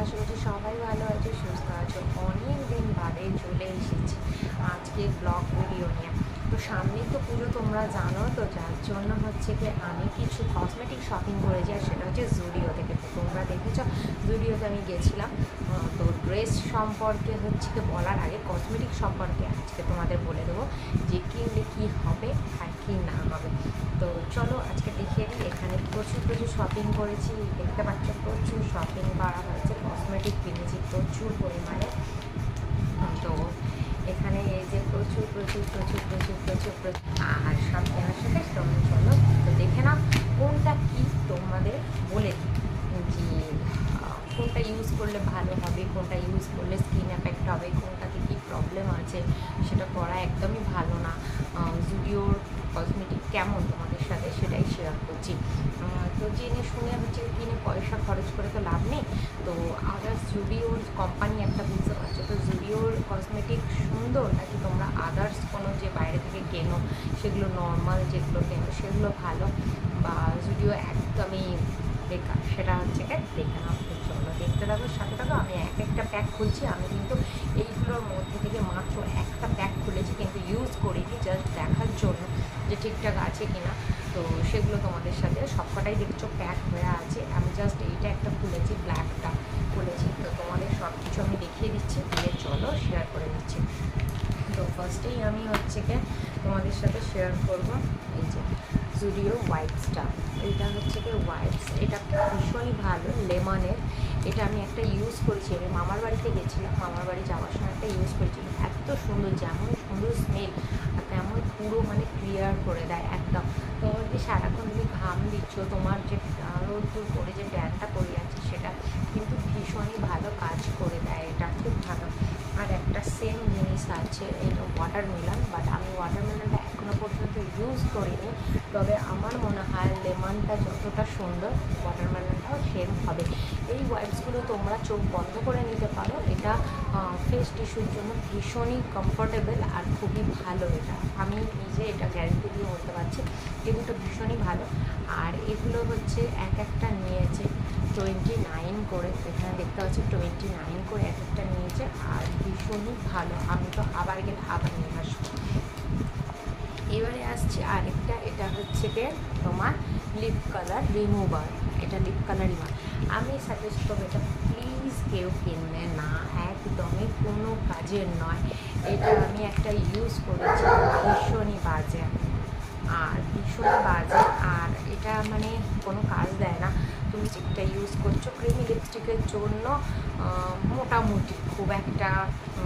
আশা করছি সবাই ভালো আছে, সুস্থ আছো। অনেক দিন বাদে চলে এসেছি আজকে ব্লগ ভিডিও নিয়ে। তো সামনেই তো পুজো, তোমরা জানো তো, যার জন্য হচ্ছে কি আমি কিছু কসমেটিক শপিং করেছি, আর সেটা হচ্ছে জুডিও থেকে। তো তোমরা দেখেছ জুডিওতে আমি গেছিলাম। তো ড্রেস সম্পর্কে হচ্ছে কি বলার আগে কসমেটিক সম্পর্কে আজকে তোমাদের বলে দেবো যে কিনলে কী হবে আর কী না হবে। তো চলো আজকে দেখিয়ে দিই। এখানে প্রচুর শপিং করেছি, দেখতে পাচ্ছ প্রচুর শপিং করা হয়েছে, কসমেটিক কিনেছি প্রচুর পরিমাণে। তো এখানে এই যে প্রচুর আর সব কেনার সাথে তোমরা চলো তো দেখে নাও কোনটা কি তোমাদের বলে দিই যে কোনটা ইউজ করলে ভালো হবে, কোনটা ইউজ করলে স্কিন এফেক্ট হবে, কোনটাতে কী প্রবলেম আছে সেটা করা একদমই ভালো না। জুডিওর কসমেটিক কেমন তোমাদের সাথে সেটাই শেয়ার করছি। তো জেনে শুনে হচ্ছে কিনে পয়সা খরচ করে তো লাভ নেই। তো আদার্স জুডিওর কোম্পানি একটা বুঝতে পারছো তো, জুডিওর কসমেটিক সুন্দর নাকি তোমরা আদার্স কোনো যে বাইরে থেকে কেনো সেগুলো নর্মাল যেগুলো কেনো সেগুলো ভালো, বা জুডিও একদমই বেকার, সেটা হচ্ছে দেখে নাও। চলো দেখতে থাকো, সাথে থাকো। আমি একটা প্যাক খুলছি। আমি কিন্তু এইগুলোর মধ্যে থেকে মাত্র একটা প্যাক খুলেছি, কিন্তু ইউজ করিনি, জাস্ট দেখার জন্য যে ঠিকঠাক আছে কি না। তো সেগুলো তোমাদের সাথে সবকটাই দেখছো প্যাক হয়ে আছে। আমি জাস্ট এইটা একটা খুলেছি, ব্ল্যাকটা খুলেছি। তো তোমাদের সব কিছু আমি দেখিয়ে দিচ্ছি, দিয়ে চলো শেয়ার করে দিচ্ছি। তো ফার্স্টেই আমি হচ্ছে কি তোমাদের সাথে শেয়ার করব এই যে জুডিও ওয়াইপসটা। এটা হচ্ছে কি ওয়াইপস, এটা ভীষণই ভালো, লেমনের। এটা আমি একটা ইউজ করেছি, আমি মামার বাড়িতে গেছিলাম, মামার বাড়ি যাওয়ার সময় একটা ইউজ করেছি। এত সুন্দর, যেমন সুন্দর স্মেল আর তেমন পুরো মানে ক্লিয়ার করে দেয় একদম। তোমার যে সারাক্ষণ তুমি ঘাম দিচ্ছ, তোমার যে রোদ্দুর করে যে ট্যানটা পড়ে যাচ্ছে, সেটা কিন্তু ভীষণই ভালো কাজ করে দেয়, এটা খুব ভালো। আর একটা সেম জিনিস আছে, এটা ওয়াটারমেলন, বাট আমি ওয়াটারমেলনটা এখনও পর্যন্ত ইউজ করিনি। তবে আমার মনে হয় লেমনটা যতটা সুন্দর ওয়াটারমেলনটাও সেম হবে। এই ওয়াইপসগুলো তোমরা চোখ বন্ধ করে নিতে পারো। এটা ফেস টিস্যুর জন্য ভীষণই কমফোর্টেবল আর খুবই ভালো। এটা আমি নিজে এটা গ্যারেন্টি দিয়ে বলতে পারছি, এগুলো ভীষণই ভালো। আর এগুলো হচ্ছে এক একটা নিয়েছে 29 করে, এখানে দেখতে পাচ্ছি 29 করে এক একটা নিয়েছে, আর ভীষণই ভালো। আমি তো আবার গেলে আবার নিয়ে আসবো। এবারে আসছে আরেকটা, এটা হচ্ছে গিয়ে তোমার লিপ কালার রিমুভার। এটা লিপ কালার রিমুভার আমি সাজেস্ট করবো, এটা প্লিজ কেউ কিনবে না, একদমই কোনো কাজের নয়। এটা আমি একটা ইউজ করেছি, ভীষণই বাজে, আর ভীষণই বাজে। আর এটা মানে কোনো কাজ দেয় না। তুমি যেটা ইউজ করছো ক্রিমি লিপস্টিকের জন্য মোটামুটি খুব একটা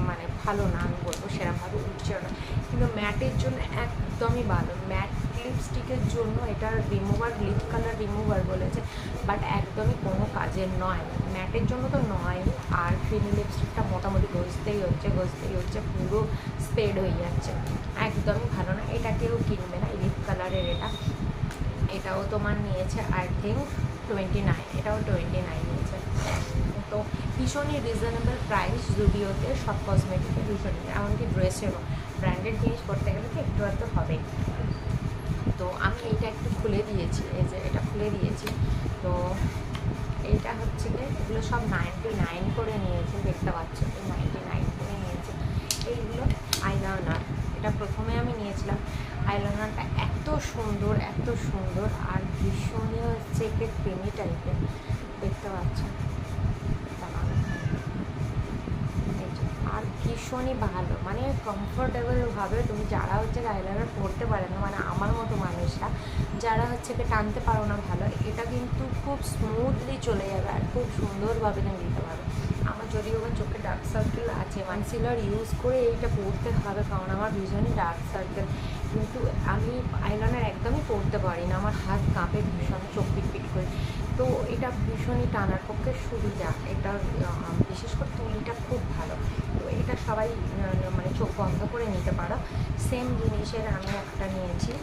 মানে ভালো না, আমি বলবো সেরকমভাবে উঠছে না, কিন্তু ম্যাটের জন্য একদমই ভালো। ম্যাট লিপস্টিকের জন্য এটা রিমুভার, লিপ কালার রিমুভার বলেছে, বাট একদমই কোনো কাজের নয়, ম্যাটের জন্য তো নয়। আর ক্রিমি লিপস্টিকটা মোটামুটি ঘষতেই হচ্ছে, পুরো স্প্রেড হয়ে যাচ্ছে, একদমই ভালো না। এটা কেউ কিনবে না, লিপ কালারের এটাও তোমার নিয়েছে আই থিঙ্ক 29, এটাও 29 নিয়েছে। তো ভীষণই রিজনেবল প্রাইস জুডিওতে, সব কসমেটিকের ভীষণই, এমনকি ড্রেসেরও। ব্র্যান্ডেড জিনিস করতে গেলে তো একটু আধটু হবেই। তো আমি এইটা একটু খুলে দিয়েছি, এই যে এটা খুলে দিয়েছি। তো এইটা হচ্ছে কি, এগুলো সব 99 করে নিয়েছে, দেখতে পাচ্ছ 99 করে নিয়েছে। এইগুলো আইলাইনার, এটা প্রথমে আমি নিয়েছিলাম। আইলাইনারটা এত সুন্দর আর ভীষণই হচ্ছে একটু ক্রিমি টাইপের, দেখতে পাচ্ছ, আর ভীষণই ভালো, মানে কমফোর্টেবলভাবে তুমি যারা হচ্ছে আইলাইনার পরতে পারে না, মানে আমার মতো মানুষরা যারা হচ্ছে টানতে পারো না ভালো, এটা কিন্তু খুব স্মুথলি চলে যাবে আর খুব সুন্দরভাবে তুমি দিতে পারবে। আমার যদিও বা চোখে ডার্ক সার্কেল আছে, কনসিলার ইউজ করে এইটা পরতে হবে, কারণ আমার ভীষণই ডার্ক সার্কেল, কিন্তু আমি আইলাইনার একদমই পরতে পারি না, আমার হাত কাঁপে ভীষণ, চোখ পিটপিট করে। তো এটা ভীষণই টানার পক্ষে সুবিধা, এটা বিশেষ করে তুলিটা খুব ভালো। তো এটা সবাই মানে চোখ বন্ধ করে নিতে পারো। সেম জিনিসের আমি একটা নিয়েছি,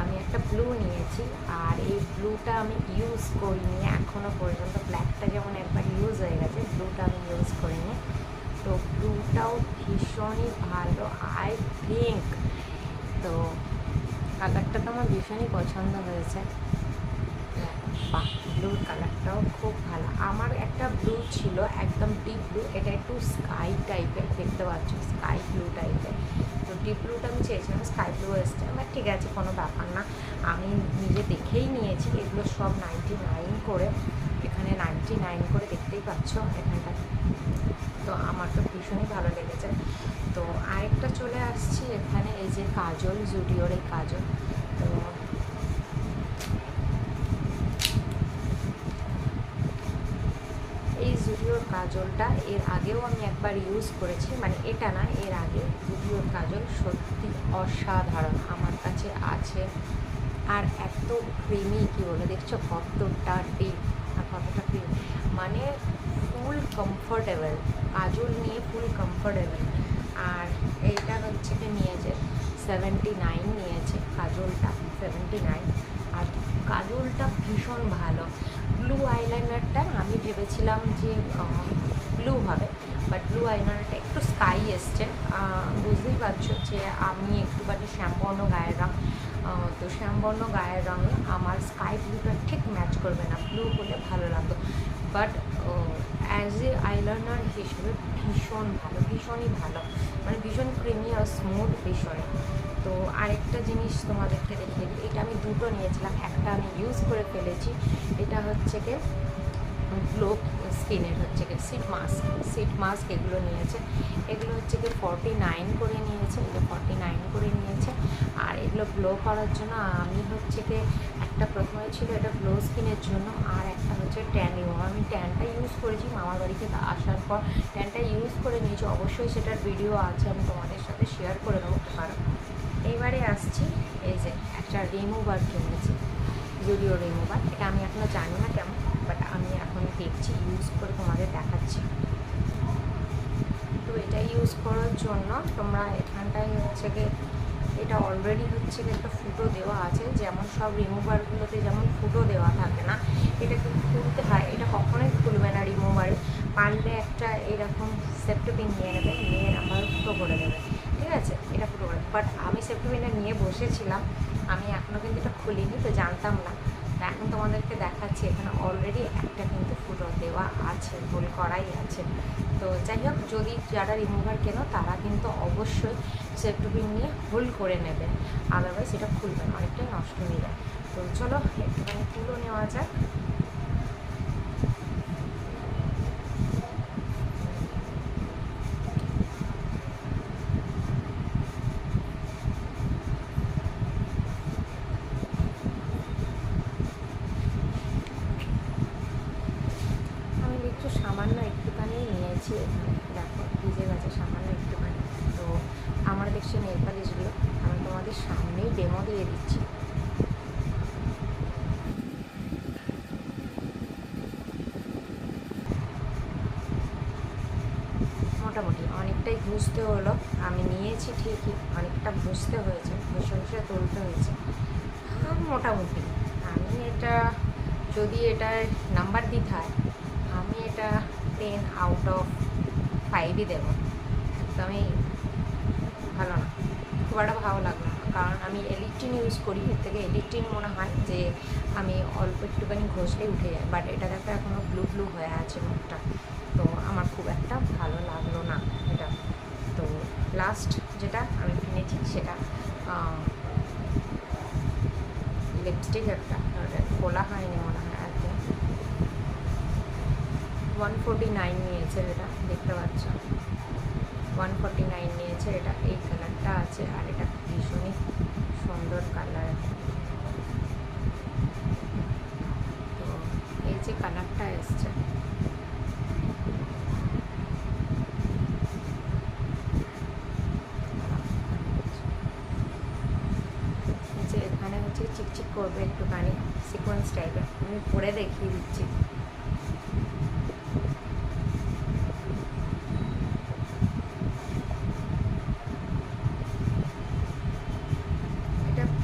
আমি একটা ব্লু নিয়েছি। আর এই ব্লুটা আমি ইউজ করিনি এখনও পর্যন্ত, ব্ল্যাকটা যেমন একবার ইউজ হয়ে গেছে, ব্লুটা আমি ইউজ করিনি। তো ব্লুটাও ভীষণই ভালো আই থিঙ্ক। তো আমার ভীষণই পছন্দ হয়েছে। বাহ, ব্লুর কালারটাও খুব ভালো। আমার একটা ব্লু ছিল একদম ডিপ ব্লু, এটা একটু স্কাই টাইপের, দেখতে পাচ্ছ স্কাই ব্লু টাইপের। তো ডিপ ব্লুটা আমি চেয়েছিলাম, স্কাই ব্লু এসছে আমার, ঠিক আছে কোনো ব্যাপার না, আমি নিজে দেখেই নিয়েছি। এগুলো সব 99 করে, এখানে 99 করে দেখতেই পাচ্ছ এখানটা। তো আমার তো ভীষণই ভালো লেগেছে। তো আরেকটা চলে আসছি এখানে, এই যে কাজল, জুডিওর এই কাজল। তো এই জুডিওর কাজলটা এর আগেও আমি একবার ইউজ করেছি, মানে এটা না, এর আগে জুডিওর কাজল সত্যি অসাধারণ আমার কাছে আছে। আর এত ক্রিমি, কী বলে দেখছো কতটা ডিপ আর কতটা ক্রিম, মানে ফুল কমফোর্টেবল, কাজল নিয়ে ফুল কমফোর্টেবল। আর এইটা হচ্ছে কি নিয়েছে 79 নিয়েছে কাজলটা, 79। আর কাজলটা ভীষণ ভালো। ব্লু আইলাইনারটা আমি ভেবেছিলাম যে ব্লু হবে, বাট ব্লু আইলাইনারটা একটু স্কাই এসছে। বুঝতেই পারছো যে আমি একটুখানি শ্যামবর্ণ গায়ের রঙ, তো শ্যামবর্ণ গায়ের রঙে আমার স্কাই ব্লুটা ঠিক ম্যাচ করবে না, ব্লু হলে ভালো লাগতো। বাট অ্যাজ এ আইলাইনার হিসেবে ভীষণ ভালো, ভীষণই ভালো, মানে ভীষণ ক্রিমি আর স্মুথ ভীষণ। তো আরেকটা জিনিস তোমাদেরকে দেখিয়ে দিই, এটা আমি দুটো নিয়েছিলাম, একটা আমি ইউজ করে ফেলেছি। এটা হচ্ছে কি গ্লো স্কিনের হচ্ছে কি সিট মাস্ক এগুলো নিয়েছে। এগুলো হচ্ছে কি 49 করে নিয়েছে, এগুলো 49 করে নিয়েছে। আর এগুলো গ্লো করার জন্য আমি হচ্ছে কি একটা প্রথমে ছিল এটা গ্লো স্কিনের জন্য, আর একটা হচ্ছে ট্যান রিমুভার। আমি ট্যানটা ইউজ করেছি মামার বাড়ি থেকে আসার পর, ট্যানটা ইউজ করে নিয়েছি, অবশ্যই সেটার ভিডিও আছে, আমি তোমাদের সাথে শেয়ার করে দেবো পারো। এইবারে আসছি, এই যে একটা রিমুভার কিনেছি, জুডিও রিমুভার। এটা আমি এখনও জানি না কেমন, বাট আমি এখন দেখছি, ইউজ করে তোমাদের দেখাচ্ছি। তো এটা ইউজ করার জন্য তোমরা এখানটায় হচ্ছে গিয়ে, এটা অলরেডি হচ্ছে গিয়ে একটা ফুটো দেওয়া আছে, যেমন সব রিমুভারগুলোতে যেমন ফুটো দেওয়া থাকে না, এটা কিন্তু খুলতে হয়, এটা কখনোই খুলবে না রিমুভারে। পারলে একটা এরকম সেফটি পিন নিয়ে নেবে, নিয়ে নাম্বার ফুটো করে দেবে, ঠিক আছে, এটা ফুটো করে। বাট আমি সেফটি পিনটা নিয়ে বসেছিলাম, আমি এখনও কিন্তু এটা খুলিনি, তো জানতাম না। তো এখন তোমাদেরকে দেখাচ্ছি, এখানে অলরেডি একটা কিন্তু ফুটো দেওয়া আছে, হোল করাই আছে। তো যাই হোক, যদি যারা রিমুভার কেনো তারা কিন্তু অবশ্যই সেফটি পিন নিয়ে হোল করে নেবে, আদারওয়াইজ এটা খুলবে না, অনেকটাই নষ্ট হয়ে যায়। তো চলো একটুখানি তুলো নেওয়া যাক। সামান্য একটুখানি নিয়েছি, এখানে দেখো ভিজে গেছে সামান্য একটুখানি। তো আমার দেখছি নেল পালিশগুলো আমি তোমাদের সামনেই ডেমো দিয়ে দিচ্ছি। মোটামুটি অনেকটাই ঘুষতে হলো, আমি নিয়েছি ঠিকই, অনেকটা ঘুষতে হয়েছে, ঘষে ঘষে তুলতে হয়েছে। মোটামুটি আমি এটা, যদি এটার নাম্বার দিতে হয়, আমি এটা 10 আউট অফ 5ই দেবো। একদমই ভালো না, খুব একটা ভালো লাগলো না, কারণ আমি এলিকটিন ইউজ করি, এর থেকে এলিকটিন মনে হয় যে আমি অল্প একটুখানি ঘষলেই উঠে যায়, বাট এটা দেখো এখনও ব্লু ব্লু হয়ে আছে মুখটা, তো আমার খুব একটা ভালো লাগলো না এটা। তো লাস্ট যেটা আমি কিনেছি সেটা লিপস্টিক একটা, খোলা হয়নি মনে হয় আর কি, 149 নিয়েছে, এটা দেখতে পাচ্ছ 149 নিয়েছে। এটা এই কালারটা আছে, আর এটা ভীষণই সুন্দর কালার। তো এই যে কালারটা এসছে, যে এখানে হচ্ছে চিকচিক করবে একটুখানি সিকোয়েন্স টাইপের, আমি পরে দেখিয়ে দিচ্ছি।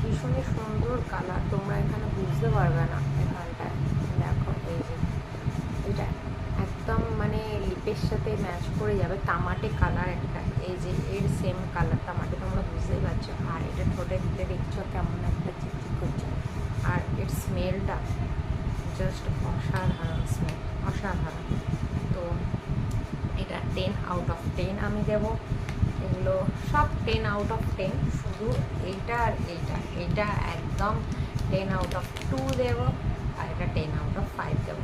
ভীষণই সুন্দর কালার, তোমরা এখানে বুঝতে পারবে না, এখানটায় দেখো এই যে এটা একদম মানে লিপের সাথে ম্যাচ করে যাবে, তামাটে কালার একটা, এই যে এর সেম কালার তামাটে, তোমরা বুঝতেই পারছো। আর এটা ঠোঁটে দিতে দেখছো কেমন একটা দেবো। এগুলো সব 10/10। শুধু এইটা আর এইটা একদম 10/2 দেবো, আর এটা 10/5 দেবো।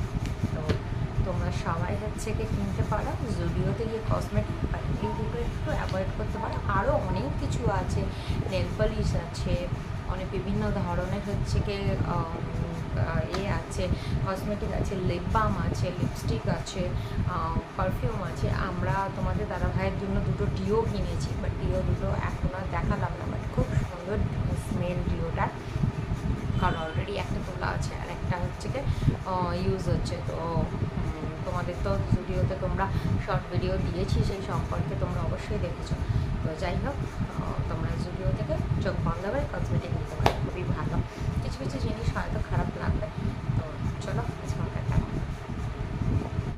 তো তোমরা সবাই হচ্ছে কি কিনতে পারো, জুডিওতে গিয়ে কসমেটিক, বাট এই দুটো একটু অ্যাভয়েড করতে পারো। আরও অনেক কিছু আছে, নেল পলিশ আছে, অনেক বিভিন্ন ধরনের হচ্ছে কি আছে, কসমেটিক আছে, লিপ বাম আছে, লিপস্টিক আছে, পারফিউম আছে। আমরা তোমাদের দাদা ভাইয়ের জন্য দুটো ডিও কিনেছি, বাট ডিও দুটো এখন আর দেখালাম না, বাট খুব সুন্দর স্মেল ডিওটা, কারণ অলরেডি একটা তোলা আছে আর একটা হচ্ছে কি ইউজ হচ্ছে। তো তোমাদের তো ভিডিওতে তোমরা শর্ট ভিডিও দিয়েছি, সেই সম্পর্কে তোমরা অবশ্যই দেখেছো। তো যাই হোক, তোমরা ভিডিও থেকে চোখ বন্ধ করে কসমেটিক নিতে পারো, খুবই ভালো।